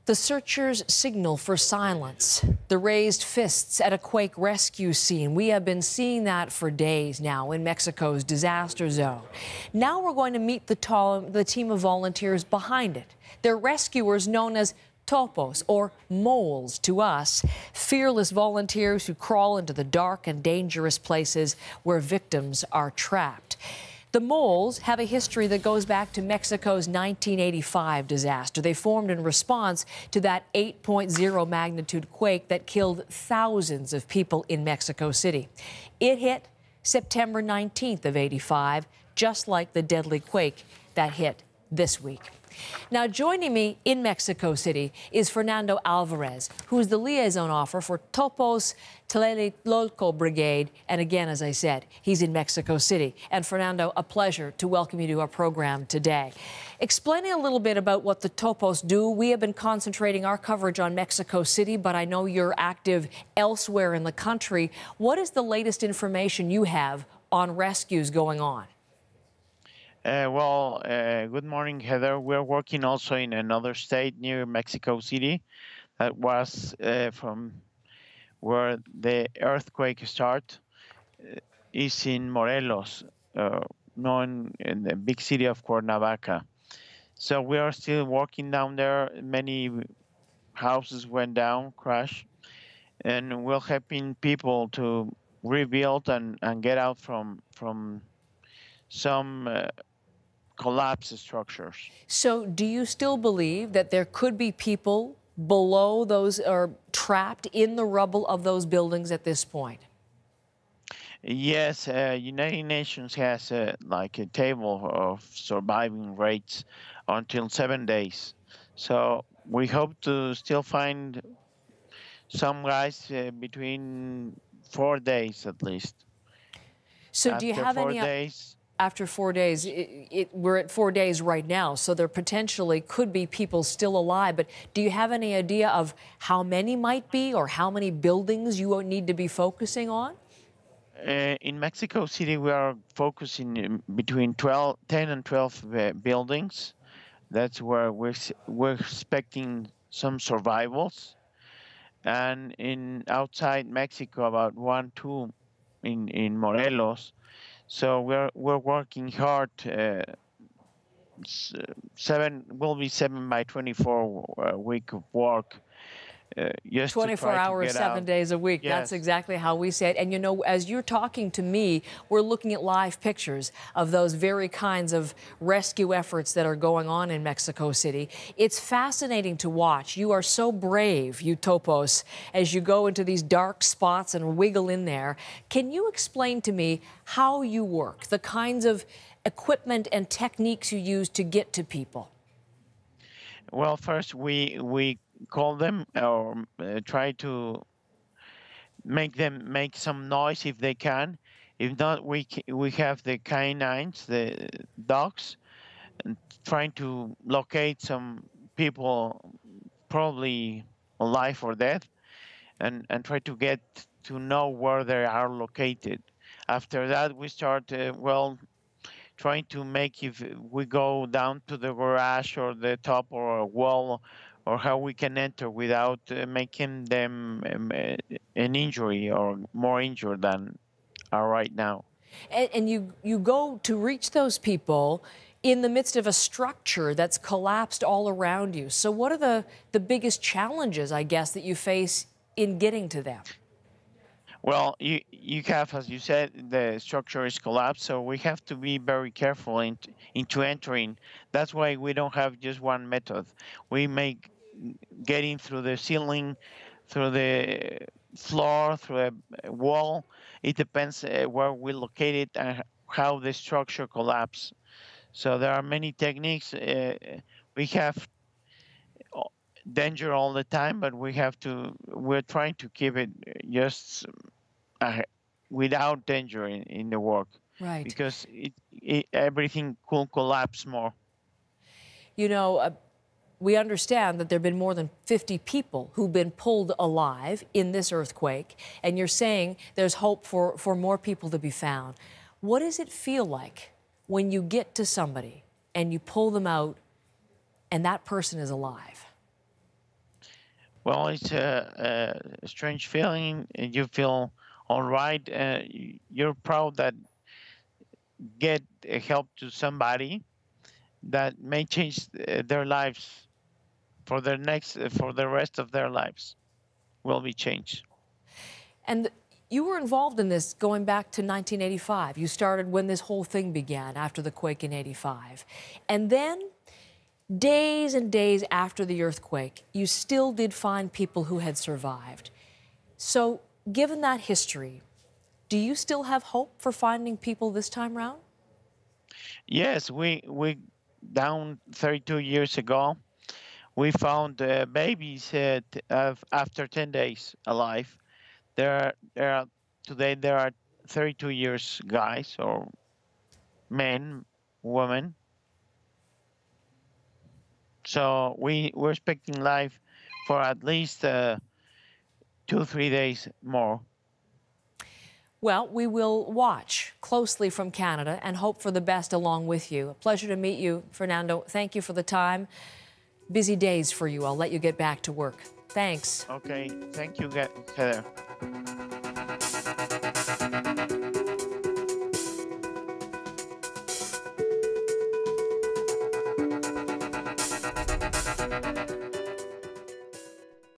The searchers signal for silence, the raised fists at a quake rescue scene. We have been seeing that for days now in Mexico's disaster zone. Now we're going to meet the team of volunteers behind it. They're rescuers known as topos, or moles to us, fearless volunteers who crawl into the dark and dangerous places where victims are trapped. The moles have a history that goes back to Mexico's 1985 disaster. They formed in response to that 8.0 magnitude quake that killed thousands of people in Mexico City. It hit September 19th of '85, just like the deadly quake that hit this week. Now, joining me in Mexico City is Fernando Alvarez, who is the liaison officer for Topos Tlatelolco Brigade. And again, as I said, he's in Mexico City. And Fernando, a pleasure to welcome you to our program today. Explaining a little bit about what the Topos do. We have been concentrating our coverage on Mexico City, but I know you're active elsewhere in the country. What is the latest information you have on rescues going on? Good morning, Heather. We're working also in another state near Mexico City. That was from where the earthquake started. Is in Morelos, known in the big city of Cuernavaca. So we are still working down there. Many houses went down, crashed, and we're helping people to rebuild and get out from some collapsed structures. So do you still believe that there could be people below those or trapped in the rubble of those buildings at this point? Yes, United Nations has like a table of surviving rates until 7 days. So we hope to still find some guys between 4 days at least. So do you have any... After 4 days, we're at 4 days right now, so there potentially could be people still alive. But do you have any idea of how many might be or how many buildings you need to be focusing on? In Mexico City, we are focusing between 10 and 12 buildings. That's where we're expecting some survivals. And outside Mexico, about 1, 2 in Morelos. So we're working hard. 7 will be 7 by 24 week of work. Just 24 hours, 7 days a week. Yes. That's exactly how we say it. And you know, as you're talking to me, we're looking at live pictures of those very kinds of rescue efforts that are going on in Mexico City. It's fascinating to watch. You are so brave, you Topos, as you go into these dark spots and wiggle in there. Can you explain to me how you work, the kinds of equipment and techniques you use to get to people? Well, first we call them or try to make them make some noise if they can. If not, we have the canines, the dogs, and trying to locate some people probably alive or dead, and try to get to know where they are located. After that, we start trying to make, if we go down to the garage or the top or a wall, or how we can enter without making them an injury or more injured than are right now. And you go to reach those people in the midst of a structure that's collapsed all around you. So what are the biggest challenges, I guess, that you face in getting to them? Well, you have, as you said, the structure is collapsed, so we have to be very careful into entering. That's why we don't have just one method. We make getting through the ceiling, through the floor, through a wall. It depends where we locate it and how the structure collapses. So there are many techniques. We have danger all the time, but we're trying to keep it just without danger in the work. Right. Because everything could collapse more. You know, we understand that there have been more than 50 people who've been pulled alive in this earthquake, and you're saying there's hope for more people to be found. What does it feel like when you get to somebody and you pull them out and that person is alive? Well, it's a strange feeling. You feel all right. You're proud that get help to somebody that may change their lives for the rest of their lives will be changed. And you were involved in this going back to 1985. You started when this whole thing began after the quake in '85. And then, days and days after the earthquake, you still did find people who had survived. So, given that history, do you still have hope for finding people this time round? Yes, we down 32 years ago, we found babies after 10 days alive. Today there are 32 years guys or men, women. So we're expecting life for at least 2-3 days more. Well, we will watch closely from Canada and hope for the best along with you. A pleasure to meet you, Fernando. Thank you for the time. Busy days for you. I'll let you get back to work. Thanks. Okay. Thank you, Heather.